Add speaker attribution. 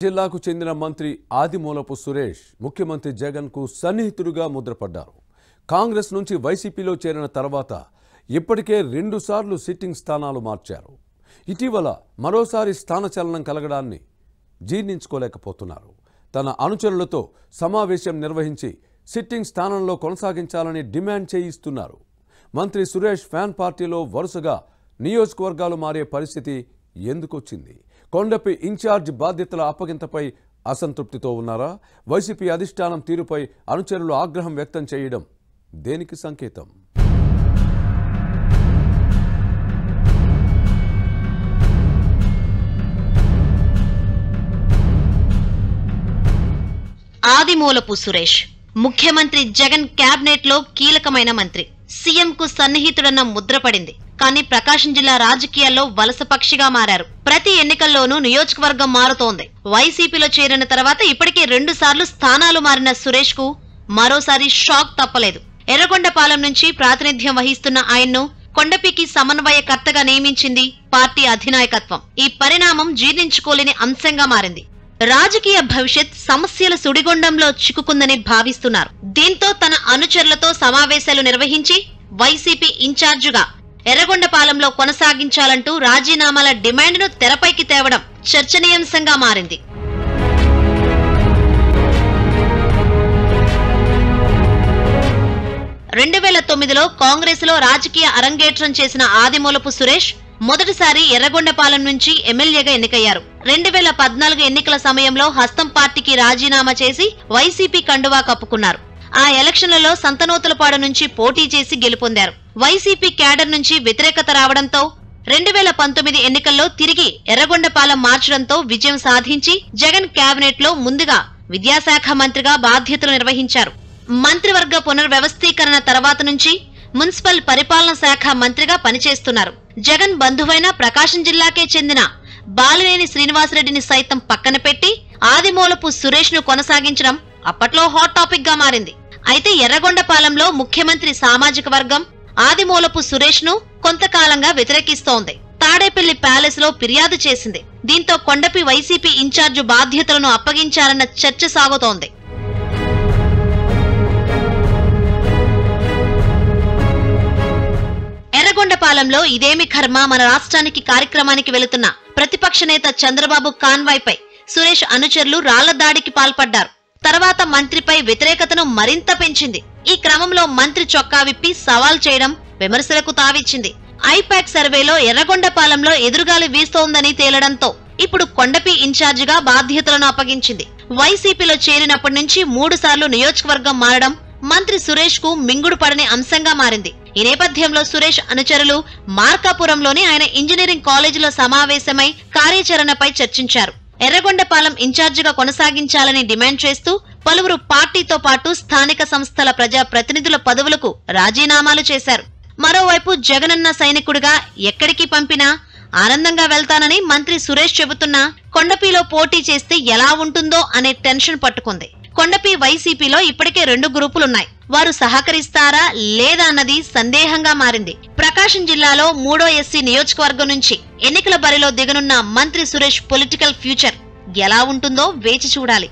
Speaker 1: జిల్లాకు చెందిన మంత్రి ఆదిమూలపు సురేష్ ముఖ్యమంత్రి జగన్ కు సన్నిహితుడుగా ముద్రపడ్డారు. కాంగ్రెస్ నుంచి వైసీపీలో చేరిన తర్వాత ఇప్పటికే 2 సార్లు సిట్టింగ్ స్థానాలు మార్చారు. ఇటీవల మరోసారి స్థానచలనం కలగడాన్ని జీర్ణించుకోలేకపోతున్నారు. తన అనుచరులతో సమావేశం నిర్వహించి సిట్టింగ్ స్థానంలో కొనసాగించాలని డిమాండ్ చేయిస్తున్నారు. మంత్రి సురేష్ ఫ్యాన్ పార్టీలో వరుసగా నియోజకవర్గాలు మారే పరిస్థితి ఎందుకొచ్చింది? కొండపి ఇన్ఛార్జ్ బాధ్యతల అప్పగింతపై అసంతృప్తితో ఉన్నారా? వైసీపీ అధిష్టానం తీరుపై అనుచరులు ఆగ్రహం వ్యక్తం చేయడం దేనికి సంకేతం?
Speaker 2: ఆదిమూలపు సురేష్ ముఖ్యమంత్రి జగన్ క్యాబినెట్ లో కీలకమైన మంత్రి. సీఎం కు సన్నిహితుడన్న ముద్ర పడింది. కానీ ప్రకాశం జిల్లా రాజకీయాల్లో వలస పక్షిగా మారారు. ప్రతి ఎన్నికల్లోనూ నియోజకవర్గం మారుతోంది. వైసీపీలో చేరిన తర్వాత ఇప్పటికే 2 సార్లు స్థానాలు మారిన సురేష్ కు మరోసారి షాక్ తప్పలేదు. ఎర్రగొండపాలెం నుంచి ప్రాతినిధ్యం వహిస్తున్న ఆయన్ను కొండపికి సమన్వయకర్తగా నియమించింది పార్టీ అధినాయకత్వం. ఈ పరిణామం జీర్ణించుకోలేని అంశంగా మారింది. రాజకీయ భవిష్యత్ సమస్యల సుడిగుండంలో చిక్కుకుందని భావిస్తున్నారు. దీంతో తన అనుచరులతో సమావేశాలు నిర్వహించి వైసీపీ ఇన్ఛార్జిగా ఎర్రగొండపాలెంలో కొనసాగించాలంటూ రాజీనామాల డిమాండ్ను తెరపైకి తేవడం చర్చనీయాంశంగా మారింది. లో కాంగ్రెస్ లో రాజకీయ అరంగేట్రం చేసిన ఆదిమూలపు సురేష్ మొదటిసారి ఎర్రగొండపాలెం నుంచి ఎమ్మెల్యేగా ఎన్నికయ్యారు. 2014 ఎన్నికల సమయంలో హస్తం పార్టీకి రాజీనామా చేసి వైసీపీ కండువా కప్పుకున్నారు. ఆ ఎలక్షన్లలో సంతనూతలపాడు నుంచి పోటీ చేసి గెలుపొందారు. వైసీపీ క్యాడర్ నుంచి వ్యతిరేకత రావడంతో 2019 ఎన్నికల్లో తిరిగి ఎర్రగొండపాలెం మార్చడంతో విజయం సాధించి జగన్ క్యాబినెట్ లో ముందుగా విద్యాశాఖ మంత్రిగా బాధ్యతలు నిర్వహించారు. మంత్రివర్గ పునర్వ్యవస్థీకరణ తర్వాత నుంచి మున్సిపల్ పరిపాలన శాఖ మంత్రిగా పనిచేస్తున్నారు. జగన్ బంధువైన ప్రకాశం జిల్లాకే చెందిన బాలినేని శ్రీనివాసరెడ్డిని సైతం పక్కన పెట్టి ఆదిమూలపు సురేష్ ను కొనసాగించడం అప్పట్లో హాట్ టాపిక్ గా మారింది. అయితే ఎర్రగొండపాలెంలో ముఖ్యమంత్రి సామాజిక వర్గం ఆదిమూలపు సురేష్ ను కొంతకాలంగా వ్యతిరేకిస్తోంది. తాడేపల్లి ప్యాలెస్ లో ఫిర్యాదు చేసింది. దీంతో కొండపి వైసీపీ ఇన్ఛార్జు బాధ్యతలను అప్పగించాలన్న చర్చ సాగుతోంది. ఎర్రగొండపాలెంలో ఇదేమి కర్మ మన రాష్ట్రానికి కార్యక్రమానికి వెళుతున్న ప్రతిపక్ష నేత చంద్రబాబు కాన్వాయ్పై సురేష్ అనుచరులు రాళ్ల దాడికి పాల్పడ్డారు. తర్వాత మంత్రిపై వ్యతిరేకతను మరింత పెంచింది. ఈ క్రమంలో మంత్రి చొక్కా విప్పి సవాల్ చేయడం విమర్శలకు తావిచ్చింది. ఐపాక్ సర్వేలో ఎర్రగొండపాలెంలో ఎదురుగాలి వీస్తోందని తేలడంతో ఇప్పుడు కొండపి ఇన్ఛార్జిగా బాధ్యతలను అప్పగించింది. వైసీపీలో చేరినప్పటి నుంచి 3 సార్లు నియోజకవర్గం మారడం మంత్రి సురేష్ కు మింగుడు పడని అంశంగా మారింది. ఈ నేపథ్యంలో సురేష్ అనుచరులు మార్కాపురంలోని ఆయన ఇంజనీరింగ్ కాలేజీలో సమావేశమై కార్యాచరణపై చర్చించారు. ఎర్రగొండపాలెం ఇన్ఛార్జిగా కొనసాగించాలని డిమాండ్ చేస్తూ పలువురు పార్టీతో పాటు స్థానిక సంస్థల ప్రజా ప్రతినిధుల పదవులకు రాజీనామాలు చేశారు. మరోవైపు జగనన్న సైనికుడిగా ఎక్కడికి పంపినా ఆనందంగా వెళ్తానని మంత్రి సురేష్ చెబుతున్నా కొండపిలో పోటీ చేస్తే ఎలా ఉంటుందో అనే టెన్షన్ పట్టుకుంది. కొండపి వైసీపీలో ఇప్పటికే 2 గ్రూపులున్నాయి. వారు సహకరిస్తారా లేదా అన్నది సందేహంగా మారింది. ప్రకాశం జిల్లాలో 3వ ఎస్సీ నియోజకవర్గం నుంచి ఎన్నికల బరిలో దిగనున్న మంత్రి సురేష్ పొలిటికల్ ఫ్యూచర్ ఎలా ఉంటుందో వేచి చూడాలి.